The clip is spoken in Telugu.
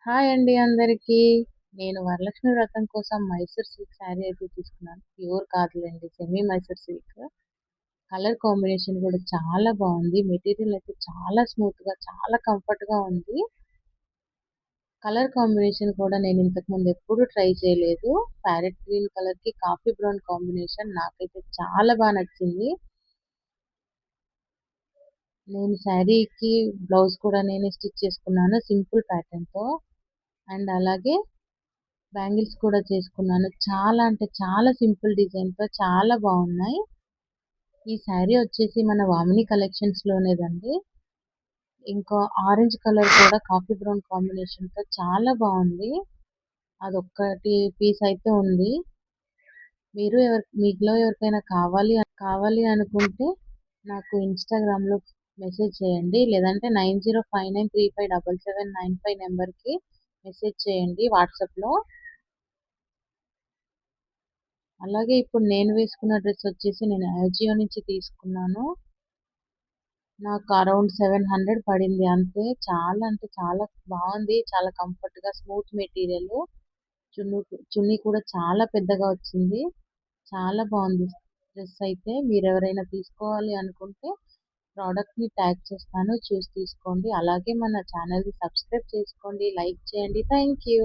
హాయ్ అండి అందరికీ. నేను వరలక్ష్మి వ్రతం కోసం మైసూర్ సిల్క్ శారీ అయితే తీసుకున్నాను. ప్యూర్ కాదులెండి. Semi Mysore silk. Colour combination కూడా చాలా బావుంది. మెటీరియల్ అయితే చాలా స్మూత్‌గా, చాలా కంఫర్ట్‌గా ఉంది. కలర్ కాంబినేషన్ కూడా నేను ఇంతకుముందు ఎప్పుడూ ట్రై చేయలేదు. ప్యారెట్ గ్రీన్ కలర్‌కి కాఫీ బ్రౌన్ కాంబినేషన్ నాకైతే చాలా నచ్చింది. నేను శారీకి బ్లౌజ్ కూడా నేనే స్టిచ్ చేసుకున్నాను సింపుల్ ప్యాటర్న్‌తో. అండ్ అలాగే బ్యాంగిల్స్ కూడా చేసుకున్నాను. చాలా అంటే చాలా సింపుల్ డిజైన్‌తో చాలా బావున్నాయి. ఈ శారీ వచ్చేసి మన వామిని కలెక్షన్స్‌లోనేదండి. ఇంకా ఆరెంజ్ కలర్ కూడా కాఫీ బ్రౌన్ కాంబినేషన్‌తో చాలా బావుంది. అదొక్కటి పీస్ అయితే ఉంది. మీలో ఎవరికైనా కావాలి అనుకుంటే నాకు ఇన్‌స్టాగ్రామ్‌లో మెసేజ్ చేయండి. లేదంటే 9059357795 నంబర్‌కి మెసేజ్ చేయండి వాట్సాప్‌లో. అలాగే ఇప్పుడు నేను వేసుకున్న డ్రెస్ వచ్చేసి నేను అజియో నుంచి తీసుకున్నాను. నాకు అరౌండ్ 700 పడింది అంతే. చాలా అంటే చాలా బావుంది. చాలా కంఫర్ట్‌గా స్మూత్ మెటీరియల్. చున్నీ కూడా చాలా పెద్దగా వచ్చింది. చాలా బావుంది డ్రెస్ అయితే. మీరెవరైనా తీసుకోవాలి అనుకుంటే ప్రొడక్ట్‌ని ట్యాగ్ చేస్తాను. చూసి తీసుకోండి. అలాగే మన ఛానెల్‌ని సబ్స్క్రైబ్ చేసుకోండి. లైక్ చేయండి. Thank you.